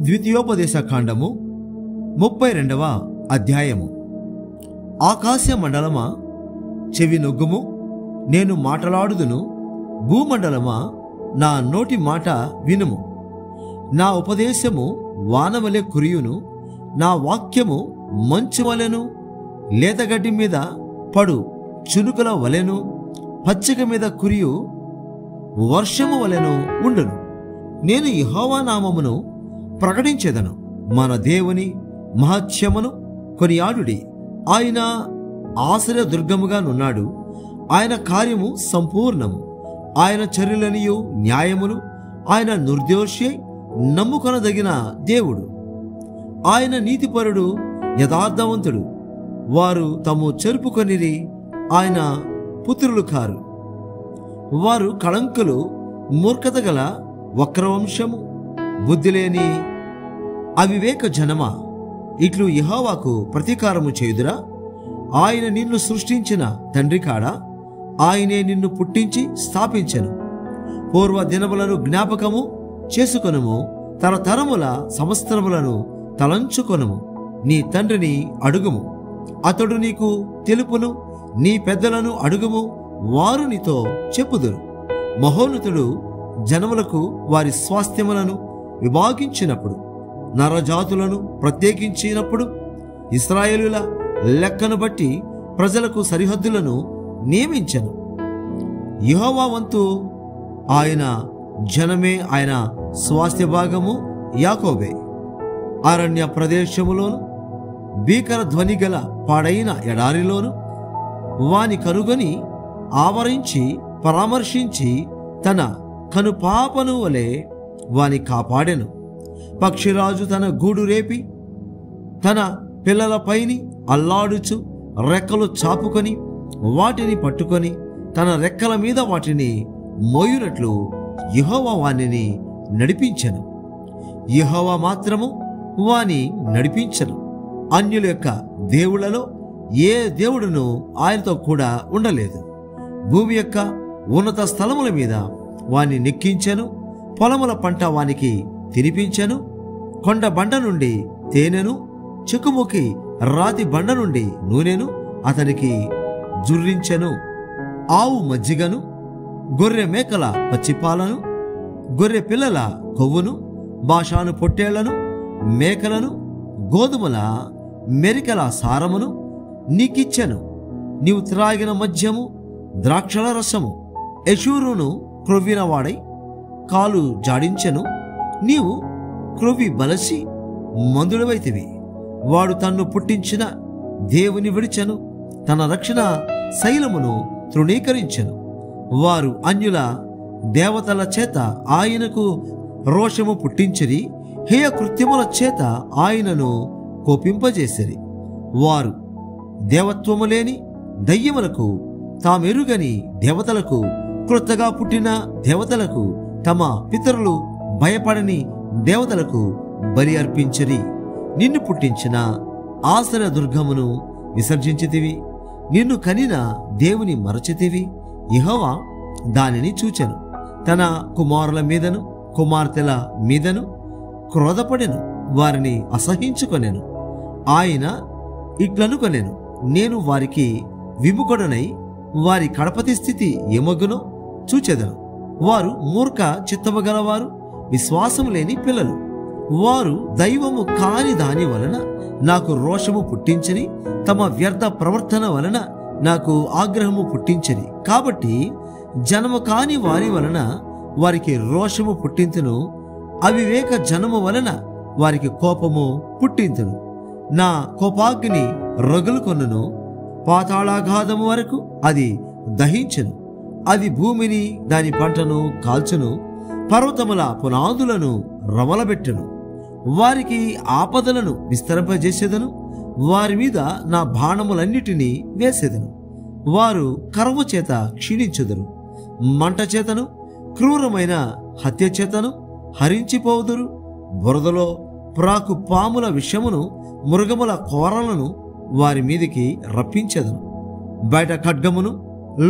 ద్వితీయోపదేశ కాండము 32వ అధ్యాయము. ఆకాశ మండలమా చెవి నొగ్గుము, నేను మాటలాడుదును. భూమండలమా నా నోటి మాట వినుము. నా ఉపదేశము వానవలె కురియును, నా వాక్యము మంచు వలెను, లేతగడ్డి మీద పడు చునుకుల వలెను, పచ్చిక మీద కురియు వర్షము వలెను ఉండును. నేను యెహోవా నామమును ప్రకటించెదను. మన దేవుని మహత్యమును కొనియాడుడి. ఆయన ఆశ్రయదుర్గముగా నున్నాడు. ఆయన కార్యము సంపూర్ణము. ఆయన చర్యలనియు న్యాయమును ఆయన నిర్దోషి నమ్ముకొనదగిన దేవుడు. ఆయన నీతిపరుడు, యథార్థవంతుడు. వారు తాము చెరుపుకొనిరి, ఆయన పుత్రులు కారు. వారు కళంకులు, మూర్ఖత గల వక్రవంశము, బుద్ధిలేని అవివేక జనమా, ఇట్లు యెహోవాకు ప్రతీకారము చేయుదురా? ఆయన నిన్ను సృష్టించిన తండ్రి కాడా? ఆయనే నిన్ను పుట్టించి స్థాపించెను. పూర్వ దినములను జ్ఞాపకము చేసుకొనుము, తరతరముల సంవత్సరములను తలంచుకొనుము. నీ తండ్రిని అడుగుము, అతడు నీకు తెలుపును. నీ పెద్దలను అడుగుము, వారు నీతో చెప్పుదురు. మహోన్నతుడు జనములకు వారి స్వాస్థ్యములను విభాగించినప్పుడు, నరజాతులను ప్రత్యేకించినప్పుడు, ఇశ్రాయేలుల లెక్కను బట్టి ప్రజలకు సరిహద్దులను నియమించెను. యెహోవా వంతు ఆయన జనమే, ఆయన స్వాస్థ్య భాగము యాకోబే. అరణ్య ప్రదేశములోను, భీకర ధ్వని గల పాడైన ఎడారిలోను వాని కనుగొని ఆవరించి పరామర్శించి తన కనుపాపను వలె వాని కాపాడెను. పక్షిరాజు తన గూడు రేపి తన పిల్లలపైని అల్లాడుచు రెక్కలు చాపుకొని వాటిని పట్టుకొని తన రెక్కల మీద వాటిని మోయునట్లు యెహోవా వానిని నడిపించెను. యెహోవా మాత్రము వాని నడిపించెను. అన్యుల యొక్క దేవుళ్లలో ఏ దేవుడును ఆయనతో కూడా ఉండలేదు. భూమి యొక్క ఉన్నత స్థలముల మీద వాని నెక్కించెను. పొలముల పంట వానికి తినిపించెను. కొండ బండ నుండి తేనెను, చెక్కుముకి రాతి బండ నుండి నూనెను అతనికి జుర్రించెను. ఆవు మజ్జిగను, గొర్రె మేకల పచ్చిపాలను, గొర్రె పిల్లల కొవ్వును, బాషాను పొట్టేళ్లను, మేకలను, గోధుమల మెరికల సారమును నీకిచ్చెను. నీవు త్రాగిన మద్యము, ద్రాక్షల రసము యెషూరును క్రొవ్విన వాడై కాలు జాడించెను. నీవు క్రొవ్వి బలసి మందుడవైతివి. వాడు తన్ను పుట్టించిన దేవుని విడిచెను, తన రక్షణ శైలమును తృణీకరించెను. వారు అన్యుల దేవతల చేత ఆయనకు రోషము పుట్టించిరి, హేయ కృత్యముల చేత ఆయనను కోపింపజేసిరి. వారు దేవత్వము లేని దయ్యములకు, తామెరుగని దేవతలకు, క్రొత్తగా పుట్టిన దేవతలకు, తమ పితరులు భయపడని దేవతలకు బలి అర్పించిరి. నిన్ను పుట్టించిన ఆశ్రయ దుర్గమును విసర్జించితివి. నిన్ను కనిన దేవుని మరచితివి. యెహోవా దానిని చూచెను. తన కుమారుల మీదను కుమార్తెల మీదను క్రోధపడెను, వారిని అసహించుకొనెను. ఆయన ఇట్లనుకొనెను, నేను వారికి విముఖుడనై వారి కడపతి స్థితి ఏమగునో చూచెదను. వారు మూర్ఖ చిత్తము గలవారు, విశ్వాసము లేని పిల్లలు. వారు దైవము కాని దాని వలన నాకు రోషము పుట్టించని, తమ వ్యర్థ ప్రవర్తన వలన నాకు ఆగ్రహము పుట్టించని. కాబట్టి జనము కాని వారి వలన వారికి రోషము పుట్టింతును, అవివేక జనము వలన వారికి కోపము పుట్టింతును. నా కోపాగ్ని రగులుకొనును, పాతాళాఘాతము వరకు అది దహించును. అది భూమిని దాని పంటను కాల్చును, పర్వతముల పునాదులను రమలబెట్టును. వారికి ఆపదలను విస్తరింపజేసేదను, వారి మీద నా బాణములన్నిటినీ వేసేదను. వారు కరువు చేత క్షీణించుదురు, మంట చేతను క్రూరమైన హత్య చేతను హరించిపోదురు. బురదలో ప్రాకు పాముల విషమును, మృగముల కోరలను వారి మీదికి రప్పించెదను. బయట ఖడ్గమును,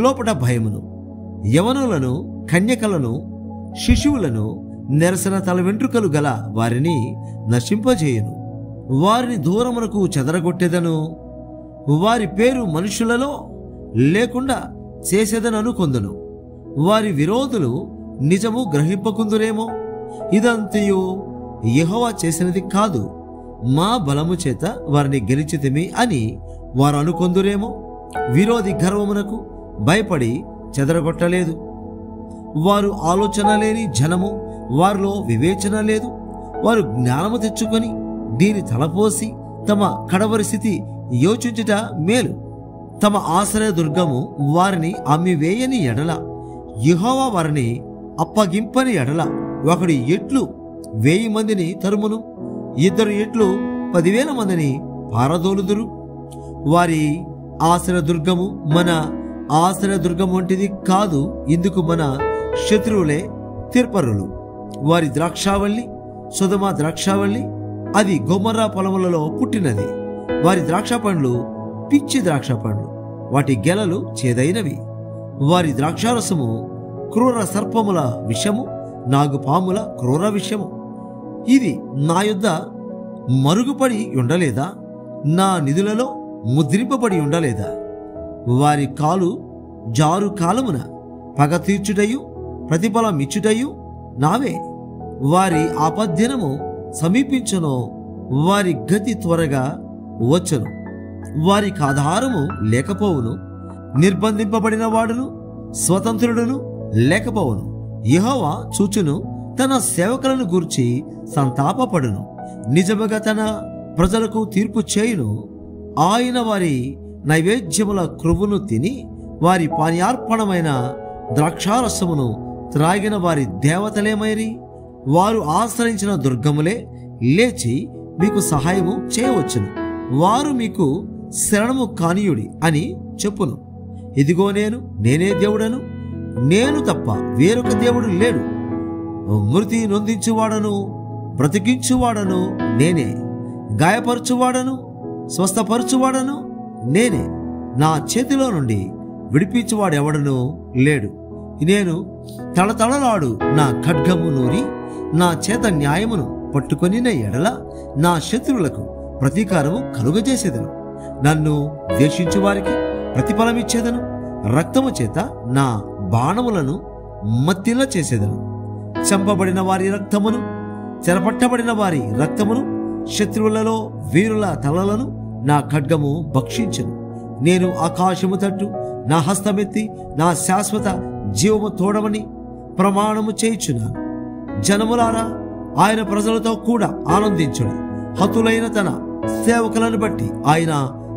లోపట భయమును, యవనులను, కన్యకలను, శిశువులను, నెరసిన తల వెంట్రుకలు గల వారిని నశింపజేయును. వారిని దూరమునకు చెదరగొట్టెదను. వారి పేరు మనుషులలో లేకుండా చేసేదననుకొందును. వారి విరోధులు నిజము గ్రహింపకుందురేమో. ఇదంతయు యెహోవా చేసినది కాదు, మా బలము చేత వారిని గెలిచితిమి అని వారు అనుకొందురేమో. విరోధి గర్వమునకు భయపడి చెదరగొట్టలేదు. వారు ఆలోచన లేని జనము, వారిలో వివేచన లేదు. వారు జ్ఞానము తెచ్చుకొని దీని తలపోసి తమ కడవరి స్థితి యోచించుట మేలు. తమ ఆశ్రయ దుర్గము వారిని అమ్మివేయని ఎడల, యెహోవా వారిని అప్పగింపని ఎడల, ఒకడి ఎట్లు 1000 మందిని తరుమును, 2 ఎట్లు 10,000 మందిని పారదోలుదురు. వారి ఆశ్రయ దుర్గము మన ఆశ్రయ దుర్గం వంటిది కాదు. ఇందుకు మన శత్రువులే తీర్పరులు. వారి ద్రాక్షావల్లి సొదొమ ద్రాక్షావల్లి, అది గొమొర్రా పొలములలో పుట్టినది. వారి ద్రాక్ష పండ్లు పిచ్చి ద్రాక్ష పండ్లు, వాటి గెలలు చేదైనవి. వారి ద్రాక్షారసము క్రూర సర్పముల విషము, నాగుపాముల క్రూర విషము. ఇది నా యొద్ద మరుగుపడి ఉండలేదా? నా నిధులలో ముద్రింపబడి ఉండలేదా? వారి కాలు జారు కాలమున పగ తీర్చుటయు ప్రతిఫలమిచ్చుటయు నావే. వారి ఆపద్దినము సమీపించును, వారి గతి త్వరగా వచ్చును. వారికి ఆధారము లేకపోవును, నిర్బంధింపబడిన వాడును స్వతంత్రుడును లేకపోవును. యెహోవా చూచును, తన సేవకులను గూర్చి సంతాపపడును. నిజముగా తన ప్రజలకు తీర్పు చేయును. ఆయన వారి నైవేద్యముల క్రొవ్వును తిని వారి పానీయార్పణమైన ద్రాక్షారసమును త్రాగిన వారి దేవతలేమైరి. వారు ఆశ్రయించిన దుర్గములే లేచి మీకు సహాయము చేయవచ్చును. వారు మీకు శరణము కానీయుడి అని చెప్పును. ఇదిగో నేనే దేవుడను, నేను తప్ప వేరొక దేవుడు లేడు. మృతి నొందించువాడను బ్రతికించువాడను నేనే, గాయపరచువాడను స్వస్థపరచువాడను నేనే. నా చేతిలో నుండి విడిపించువాడెవడను లేడు. నేను తళతళలాడు నా ఖడ్గము నూరి నా చేత న్యాయమును పట్టుకొనిన ఎడల నా శత్రువులకు ప్రతీకారము కలుగజేసేదను. నన్ను ద్వేషించు వారికి ప్రతిఫలమిచ్చేదను. రక్తము చేత నా బాణములను మత్తిల్ల చేసేదను. చంపబడిన వారి రక్తమును, చెరపట్టబడిన వారి రక్తమును, శత్రువులలో వీరుల తలలను నా ఖడ్గము భక్షించును. నేను ఆకాశము తట్టు నా హస్తమెత్తి నా శాశ్వత జీవము తోడమని ప్రమాణము చేయుచున్నాను. జనములారా, ఆయన ప్రజలతో కూడా ఆనందించుడి. హతులైన తన సేవకులను బట్టి ఆయన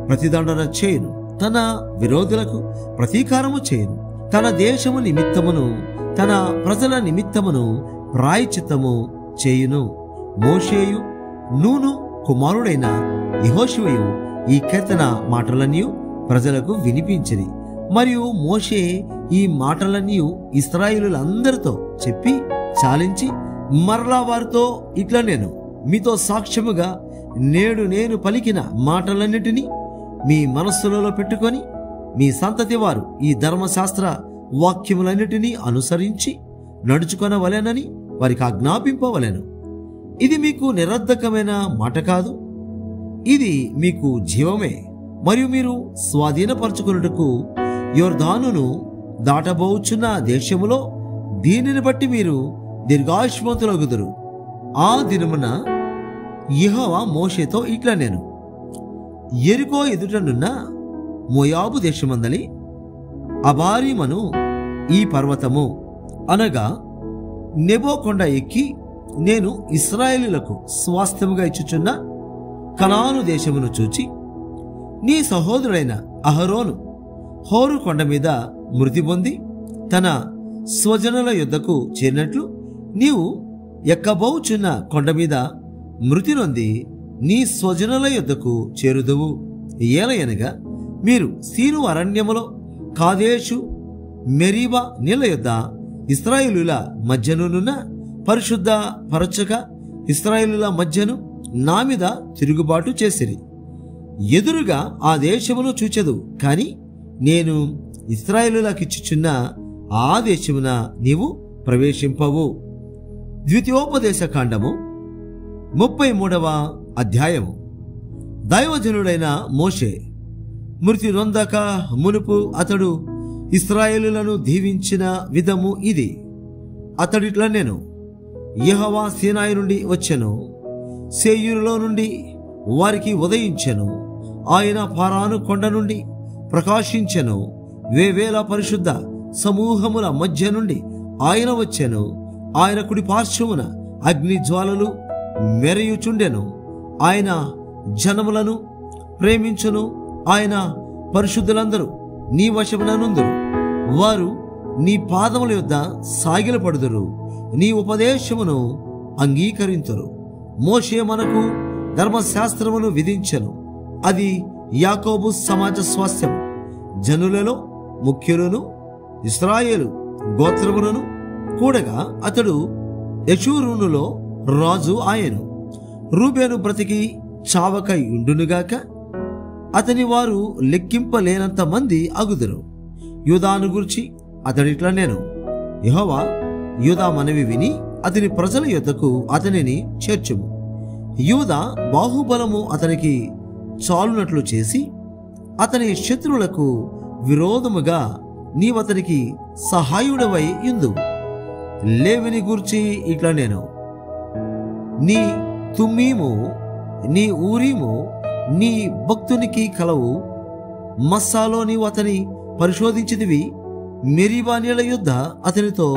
ప్రతిదండన చేయును. తన విరోధులకు ప్రతీకారము చేయును. తన దేశము నిమిత్తమును తన ప్రజల నిమిత్తమును ప్రాయశ్చిత్తము చేయును. మోషేయు నూను కుమారుడైన యెహోషువయు ఈ కీర్తన మాటలన్నీ ప్రజలకు వినిపించిరి. మరియు మోషే ఈ మాటలన్నీ ఇశ్రాయేలులందరితో చెప్పి చాలించి మరలా వారితో ఇట్లా, నేను మీతో సాక్ష్యముగా నేడు నేను పలికిన మాటలన్నిటినీ మీ మనస్సులలో పెట్టుకొని మీ సంతతి వారు ఈ ధర్మశాస్త్ర వాక్యములన్నిటినీ అనుసరించి నడుచుకొనవలెనని వారికి ఆజ్ఞాపింపవలెను. ఇది మీకు నిరర్ధకమైన మాట కాదు, ఇది మీకు జీవమే. మరియు మీరు స్వాధీనపరచుకొనుటకు యొర్దానును దాటబోచున్న దేశములో దీనిని బట్టి మీరు దీర్ఘాయుష్మంతులగుదురు. ఆ దినమున యెహోవా మోషేతో ఇట్లా, నేను యెరికో ఎదుటనున్న మోయాబు దేశమందలి అబారీమను ఈ పర్వతము అనగా నెబో కొండ ఎక్కి నేను ఇశ్రాయేలులకు స్వాస్థ్యముగా ఇచ్చుచున్న కనాను దేశమును చూచి నీ సహోదరుడైన అహరోను హోరు కొండ మీద మృతి పొంది తన స్వజనుల యుద్ధకు చేరినట్లు నీవు ఎక్కబోచున్న కొండ మీద మృతి నొంది నీ స్వజనుల యుద్ధకు చేరుదువు. ఏలయనగా మీరు సీను అరణ్యములో కాదేషు మెరీబా నీళ్ల యొద్ద ఇశ్రాయేలుల మధ్యనున్న పరిశుద్ధ పరచక ఇశ్రాయేలుల మధ్యను నా మీద తిరుగుబాటు చేసిరి. ఎదురుగా ఆ దేశమును చూచెదు, కాని నేను ఇశ్రాయేలులకిచ్చుచున్న ఆ దేశమున నీవు ప్రవేశింపవు. ద్వితీయోపదేశ కాండము 33వ అధ్యాయము. దైవజనుడైన మోషే మృతి నొందక మునుపు అతడు ఇశ్రాయేలులను దీవించిన విధము ఇది. అతడిట్లా నేను యెహోవా సీనాయి నుండి వచ్చెను, సేయీరులో నుండి వారికి ఉదయించెను. ఆయన పారాను కొండ నుండి ప్రకాశించెను. వేవేల పరిశుద్ధ సమూహముల మధ్య నుండి ఆయన వచ్చెను. ఆయన కుడి పార్శ్వమున అగ్ని జ్వాలలు మెరయుచుండెను. ఆయన జనములను ప్రేమించును. ఆయన పరిశుద్ధులందరూ నీ వశమునందురు. వారు నీ పాదముల యొద్ద సాగిలపడుదురు, నీ ఉపదేశమును అంగీకరింతురు. మోషే మనకు ధర్మశాస్త్రమును విధించెను. అది యాకోబు సమాజ స్వాస్థ్యం. జనులలో ముఖ్యులను ఇశ్రాయేలు గోత్రములను కూడగా అతడు యెషూరూనులో రాజు ఆయను. రూబేను బ్రతికి చావక ఉండునుగాక, అతని వారు లెక్కింపలేనంత మంది అగుదురు. యూదాను గురించి అతడిట్లా నేను యెహోవా యూదా మనవి విని అతని ప్రజల యొద్దకు అతనిని చేర్చుము. యూదా బాహుబలము అతనికి చాలునట్లు చేసి అతని శత్రువులకు విరోధముగా నీవతనికి సహాయుడవై యుందు. లేవిని గూర్చి ఇట్లా నేను నీ తుమ్మీము నీ ఊరీము నీ భక్తునికి కలవు. మస్సాలో నీవు అతని పరిశోధించితివి, మెరీబా నీళ్ల యుద్ధ అతనితో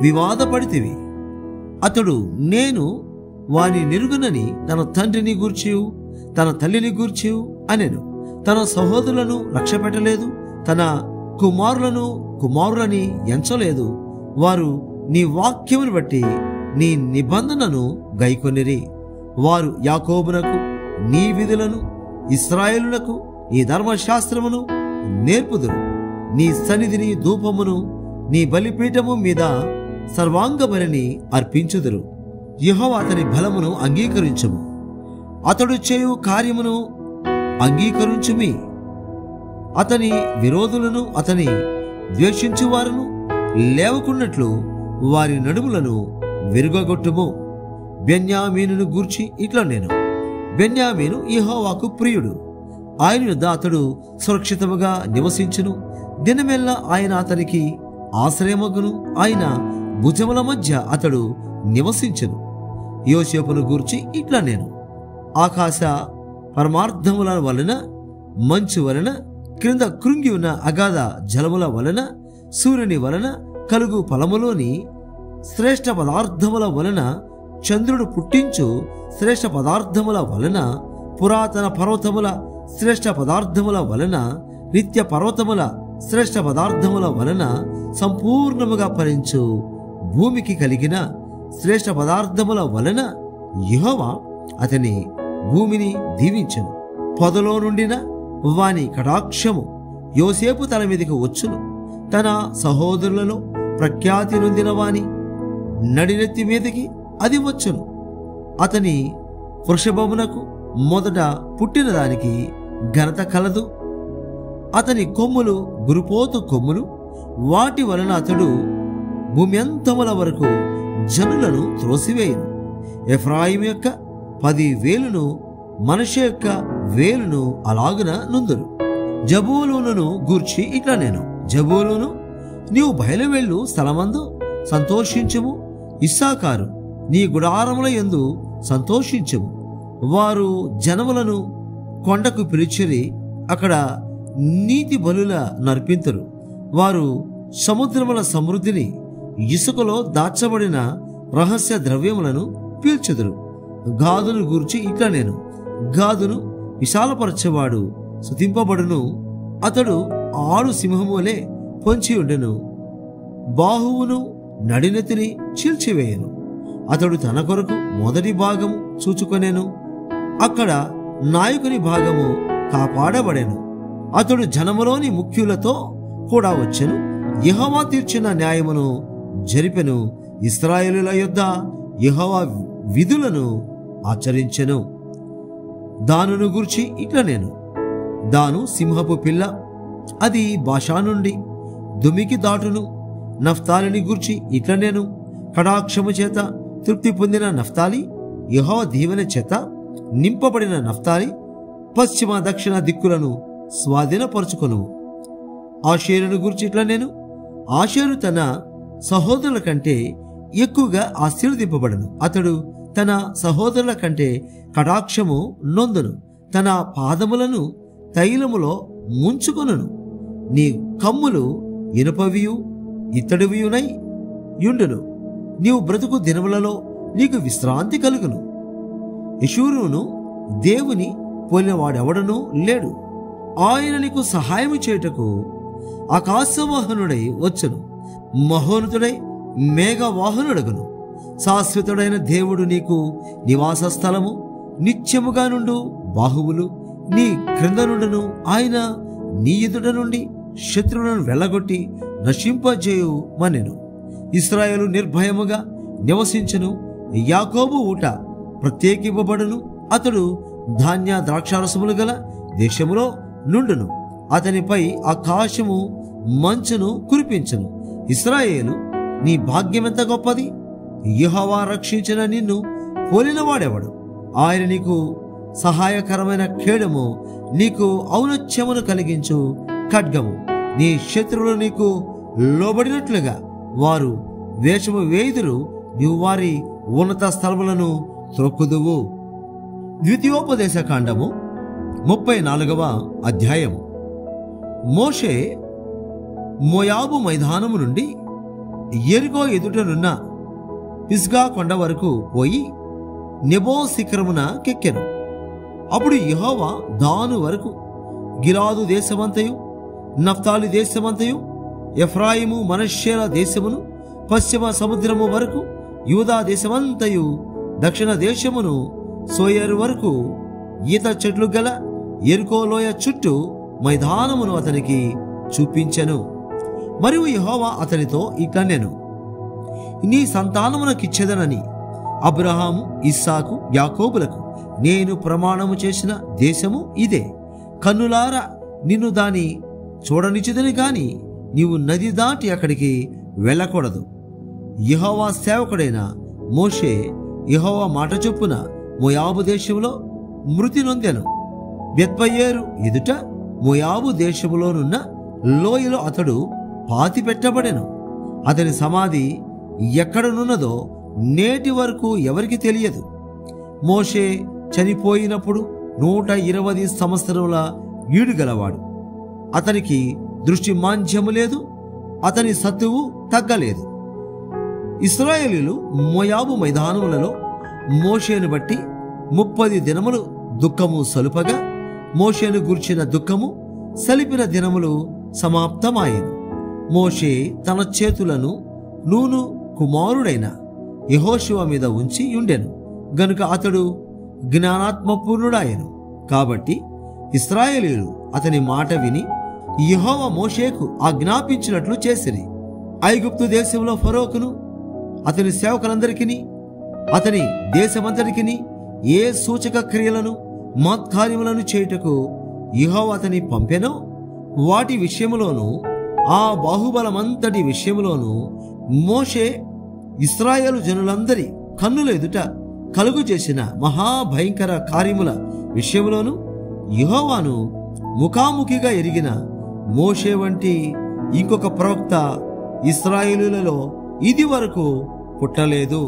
వివాదపడితివి. అతడు నేను వాని నిరుగునని తన తండ్రిని గూర్చియు తన తల్లిని గూర్చియు అనెను. తన సహోదరులను లక్ష్యపెట్టలేదు, తన కుమారులని ఎంచలేదు. వారు నీ వాక్యమును బట్టి నీ నిబంధనను గైకొనిరి. వారు యాకోబునకు నీ విధులను, ఇశ్రాయేలునకు నీ ధర్మశాస్త్రమును నేర్పుదురు. నీ సన్నిధిని ధూపమును నీ బలిపీఠము మీద సర్వాంగ బలిని అర్పించుదురు. యెహోవా అతని బలమును అంగీకరించుము, అతడు చేయు కార్యమును అంగీకరించుమి. అతని విరోధులను అతని ద్వేషించువారును లేవకున్నట్లు వారి నడుములను విరుగగొట్టుము. బెన్యామీనును గూర్చి ఇట్లా నేను బెన్యామీను యెహోవాకు ప్రియుడు. ఆయన యొద్ద అతడు సురక్షితముగా నివసించును. దినమెల్లా ఆయన అతనికి ఆశ్రయమగును. ఆయన భుజముల మధ్య అతడు నివసించును. యోసేపును గూర్చి ఇట్లా నేను ఆకాశ పరమార్థముల వలన, మంచు వలన, క్రింద కృంగి ఉన్న అగాధ జలముల వలన, సూర్యుని వలన కలుగు ఫలములోని శ్రేష్ఠ పదార్థముల వలన, చంద్రుడు పుట్టించు శ్రేష్ఠ పదార్థముల వలన, పురాతన పర్వతముల శ్రేష్ఠ పదార్థముల వలన, నిత్య పర్వతముల శ్రేష్ఠ పదార్థముల వలన, సంపూర్ణముగా ఫలించు భూమికి కలిగిన శ్రేష్ఠ పదార్థముల వలన యెహోవా అతని భూమిని దీవించెను. పొదలో నుండిన వాని కటాక్షము యోసేపు తల మీదకి వచ్చును. తన సహోదరులలో ప్రఖ్యాతి నొందిన వాని నడినెత్తి మీదకి అది వచ్చును. అతని వృషభమునకు మొదట పుట్టిన దానికి ఘనత కలదు. అతని కొమ్ములు గురుపోతు కొమ్ములు, వాటి వలన అతడు భూమ్యంతముల వరకు జనులను త్రోసివేయును. ఎఫ్రాయిము యొక్క 10 వేలును మనషే యొక్క వేలును అలాగున నుందురు. జబూలూనును గూర్చి ఇట్లా నేను జబూలూను నీవు బయలువెళ్ళు స్థలమందు సంతోషించుము. ఇస్సాకారు నీ గుడారముల యందు సంతోషించుము. వారు జనములను కొండకు పిలిచిరి, అక్కడ నీతి బలుల నర్పింతురు. వారు సముద్రముల సమృద్ధిని, ఇసుకలో దాచబడిన రహస్య ద్రవ్యములను పీల్చుదురు. గాదును గూర్చి ఇట్లా నేను గాదును విశాలపరచేవాడు స్తుతింపబడును. అతడు ఆడు సింహములే పొంచి ఉండెను, బాహువును నడినెత్తిని చీల్చివేయను. అతడు తన కొరకు మొదటి భాగము చూచుకొనెను, అక్కడ నాయకుని భాగము కాపాడబడెను. అతడు జనములోని ముఖ్యులతో కూడా వచ్చెను, యెహోవా తీర్చిన న్యాయమును జరిపెను. ఇశ్రాయేలుల యొద్ద యెహోవా విధులను ఆచరించెను. దానును గూర్చి ఇట్లా నేను దాను సింహపు పిల్ల, అది భాషా నుండి దుమికి దాటును. నఫ్తాలిని గూర్చి ఇట్లా నేను కటాక్షము చేత తృప్తి పొందిన నఫ్తాలి, యెహోవా దీవెన చేత నింపబడిన నఫ్తాలి పశ్చిమ దక్షిణ దిక్కులను స్వాధీనపరుచుకొను. ఆషేరును గురించి ఇట్లా నేను, ఆషేరు తన సహోదరుల కంటే ఎక్కువగా ఆశీర్వదింపబడను. అతడు తన సహోదరుల కంటే కటాక్షము నొందును. తన పాదములను తైలములో ముంచుకొనును. నీ కమ్ములు ఇనుపవియు ఇత్తడివియునై యుండును. నీవు బ్రతుకు దినములలో నీకు విశ్రాంతి కలుగును. యెషూరును దేవుని పోలినవాడెవడనూ లేడు. ఆయన నీకు సహాయము చేయుటకు ఆకాశవాహనుడై వచ్చును. మహోన్నతుడై మేఘవాహనుడగును. శాశ్వతుడైన దేవుడు నీకు నివాస స్థలము, నిత్యముగా నుండు బాహువులు నీ క్రింద నుండును. ఆయన నీ ఎదుట నుండి శత్రువులను వెళ్ళగొట్టి నశింపజేయు మనెను. ఇశ్రాయేలు నిర్భయముగా నివసించును. యాకోబు ఊట ప్రత్యేకింపబడును. అతడు ధాన్య ద్రాక్షారసములు గల దేశములో నుండును. అతనిపై ఆకాశము మంచును కురిపించును. ఇశ్రాయేలు, నీ భాగ్యమెంత గొప్పది! యెహోవా రక్షించిన నిన్ను పోలినవాడెవడు? ఆయన నీకు సహాయకరమైన ఖేడము, నీకు ఔన్నత్యమును కలిగించు ఖడ్గము. నీ శత్రువులు నీకు లోబడినట్లుగా వారు వేషము వేయుదురు. నీవు వారి ఉన్నత స్థలములను త్రొక్కుదువు. ద్వితీయోపదేశ కాండము 34వ అధ్యాయము. మోషే మోయాబు మైదానము నుండి యెరికో ఎదుటనున్న పిస్గా కొండ వరకు పోయి నెబో శిఖరమున కెక్కెను. అప్పుడు యెహోవా దాను వరకు గిలాదు దేశమంతయు, నఫ్తాలి దేశమంతయు, ఎఫ్రాయిము మనష్యేల దేశమును, పశ్చిమ సముద్రము వరకు యూదా దేశమంతయు, దక్షిణ దేశమును, సోయరు వరకు ఈత చెట్లు గల యెరికో లోయ చుట్టూ మైదానమును అతనికి చూపించెను. మరియు యెహోవా అతనితో ఇట్లనెను, నీ సంతానమునకిచ్చెదనని అబ్రహాము, ఇస్సాకు, యాకోబులకు నేను ప్రమాణము చేసిన దేశము ఇదే. కన్నులారా నిన్ను దాని చూడనిచ్చుదని గాని నీవు నది దాటి అక్కడికి వెళ్ళకూడదు. యెహోవా సేవకుడైన మోషే యెహోవా మాట చొప్పున మోయాబు దేశంలో మృతి నొందెను. బెత్పయేరు ఎదుట మోయాబు దేశములోనున్న లోయలో అతడు పాతి పెట్టబడెను. అతని సమాధి ఎక్కడనున్నదో నేటి వరకు ఎవరికి తెలియదు. మోషే చనిపోయినప్పుడు 120 సంవత్సరముల ఈడు గలవాడు. అతనికి దృష్టి మాంద్యము లేదు, అతని సత్తువు తగ్గలేదు. ఇశ్రాయేలీయులు మోయాబు మైదానములలో మోషేను బట్టి 30 దినములు దుఃఖము సలుపగా, మోషేను గూర్చిన దుఃఖము సలిపిన దినములు సమాప్తమాయెను. మోషే తన చేతులను నూను కుమారుడైన యెహోషువ మీద ఉంచి ఉండెను గనుక అతడు జ్ఞానాత్మపూర్ణుడాయెను. కాబట్టి ఇశ్రాయేలీయులు అతని మాట విని యెహోవా మోషేకు ఆజ్ఞాపించినట్లు చేసిరి. ఐగుప్తు దేశంలో ఫరోకును అతని సేవకులందరికీ అతని దేశమంతటికి ఏ సూచక క్రియలను మత్కార్యములను చేయుటకు యెహోవా అతని పంపెనో వాటి విషయములోను, ఆ బాహుబలమంతటి విషయములోను మోషే ఇశ్రాయేలు జనులందరి కన్నుల ఎదుట కలుగు చేసిన మహాభయంకర కార్యముల విషయములోను యెహోవాను ముఖాముఖిగా ఎరిగిన మోషే వంటి ఇంకొక ప్రవక్త ఇశ్రాయేలులలో ఇది వరకు పుట్టలేదు.